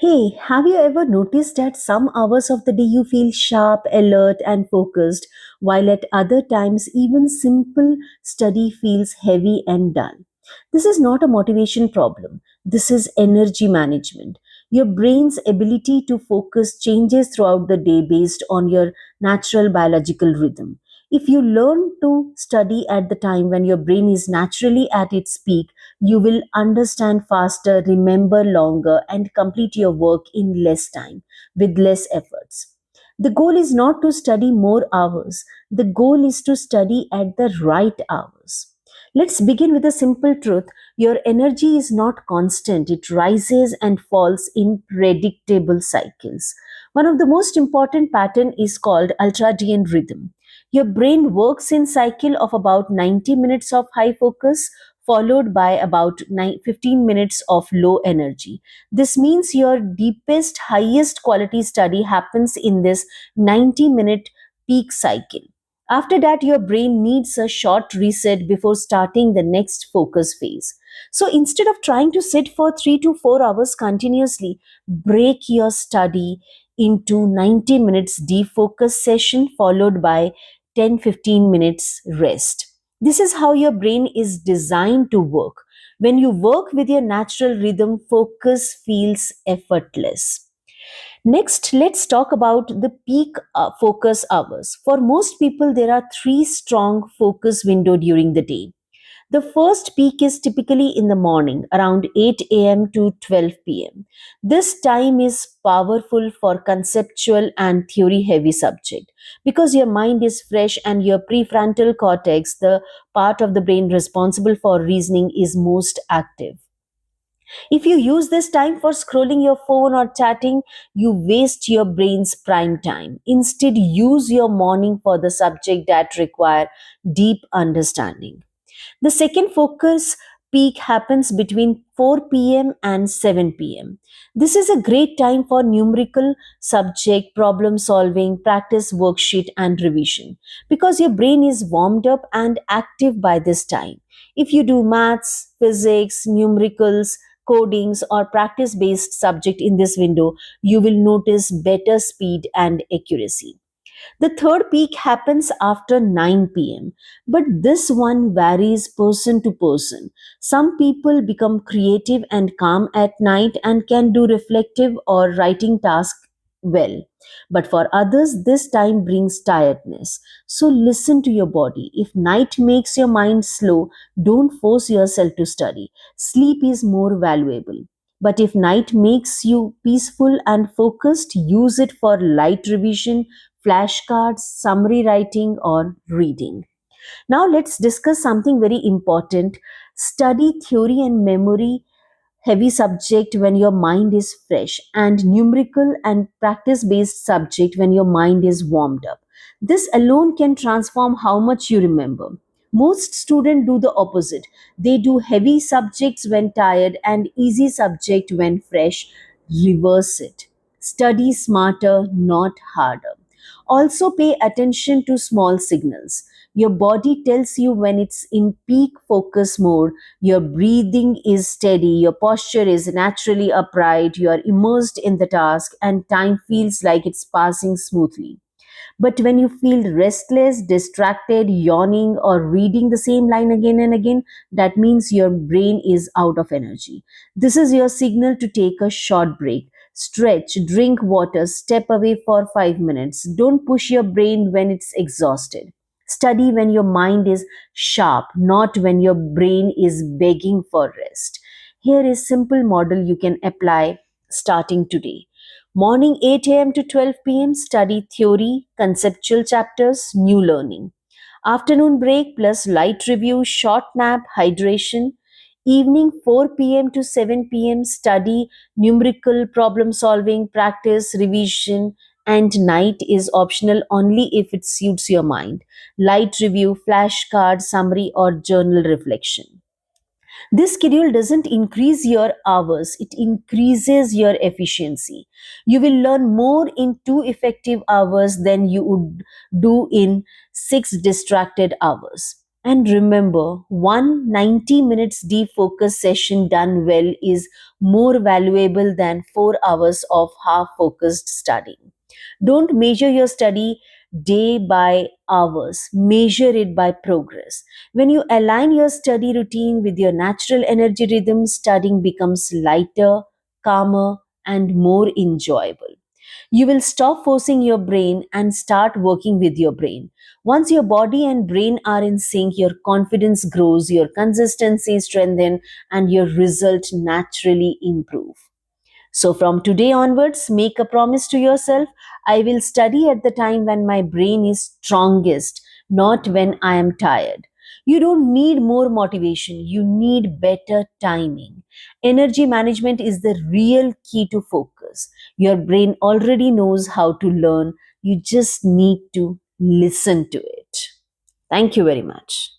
Hey, have you ever noticed that some hours of the day you feel sharp, alert, and focused, while at other times, even simple study feels heavy and dull? This is not a motivation problem, this is energy management. Your brain's ability to focus changes throughout the day based on your natural biological rhythm. If you learn to study at the time when your brain is naturally at its peak, you will understand faster, remember longer, and complete your work in less time with less efforts. The goal is not to study more hours, the goal is to study at the right hours. Let's begin with a simple truth. Your energy is not constant, it rises and falls in predictable cycles. One of the most important pattern is called ultradian rhythm. Your brain works in cycle of about 90 minutes of high focus followed by about 15 minutes of low energy. This means your deepest, highest quality study happens in this 90-minute peak cycle. After that, your brain needs a short reset before starting the next focus phase. So instead of trying to sit for 3 to 4 hours continuously, break your study into 90 minutes defocus session followed by 10-15 minutes rest. This is how your brain is designed to work. When you work with your natural rhythm, focus feels effortless. Next, let's talk about the peak focus hours. For most people, there are three strong focus window during the day. The first peak is typically in the morning, around 8 a.m. to 12 p.m. This time is powerful for conceptual and theory heavy subject because your mind is fresh and your prefrontal cortex, the part of the brain responsible for reasoning, is most active. If you use this time for scrolling your phone or chatting, you waste your brain's prime time. Instead, use your morning for the subject that require deep understanding. The second focus peak happens between 4 p.m. and 7 p.m. This is a great time for numerical subject, problem solving, practice worksheet, and revision because your brain is warmed up and active by this time. If you do maths, physics, numericals, codings, or practice based subject in this window, you will notice better speed and accuracy. The third peak happens after 9 p.m., but this one varies person to person. Some people become creative and calm at night and can do reflective or writing tasks well. But for others, this time brings tiredness. So listen to your body. If night makes your mind slow, don't force yourself to study. Sleep is more valuable. But if night makes you peaceful and focused, use it for light revision, flashcards, summary writing, or reading. Now, let's discuss something very important. Study theory and memory heavy subject when your mind is fresh, and numerical and practice based subject when your mind is warmed up. This alone can transform how much you remember. Most students do the opposite. They do heavy subjects when tired and easy subject when fresh. Reverse it. Study smarter, not harder. Also, pay attention to small signals. Your body tells you when it's in peak focus mode, your breathing is steady, your posture is naturally upright, you are immersed in the task, and time feels like it's passing smoothly. But when you feel restless, distracted, yawning, or reading the same line again and again, that means your brain is out of energy. This is your signal to take a short break. Stretch, drink water, step away for 5 minutes. Don't push your brain when it's exhausted. Study when your mind is sharp, not when your brain is begging for rest. Here is simple model you can apply starting today. Morning 8 a.m. to 12 p.m. study theory, conceptual chapters, new learning. Afternoon break plus light review, short nap, hydration. Evening 4 p.m. to 7 p.m. study, numerical problem solving, practice, revision, and night is optional only if it suits your mind. Light review, flashcard, summary, or journal reflection. This schedule doesn't increase your hours, it increases your efficiency. You will learn more in 2 effective hours than you would do in 6 distracted hours. And remember, one 90 minutes deep focus session done well is more valuable than 4 hours of half focused studying. Don't measure your study day by hours, measure it by progress. When you align your study routine with your natural energy rhythm, studying becomes lighter, calmer, and more enjoyable. You will stop forcing your brain and start working with your brain. Once your body and brain are in sync, your confidence grows, your consistency strengthens, and your result naturally improve. So, from today onwards, make a promise to yourself: I will study at the time when my brain is strongest, not when I am tired. You don't need more motivation, you need better timing. Energy management is the real key to focus. Your brain already knows how to learn, you just need to listen to it. Thank you very much.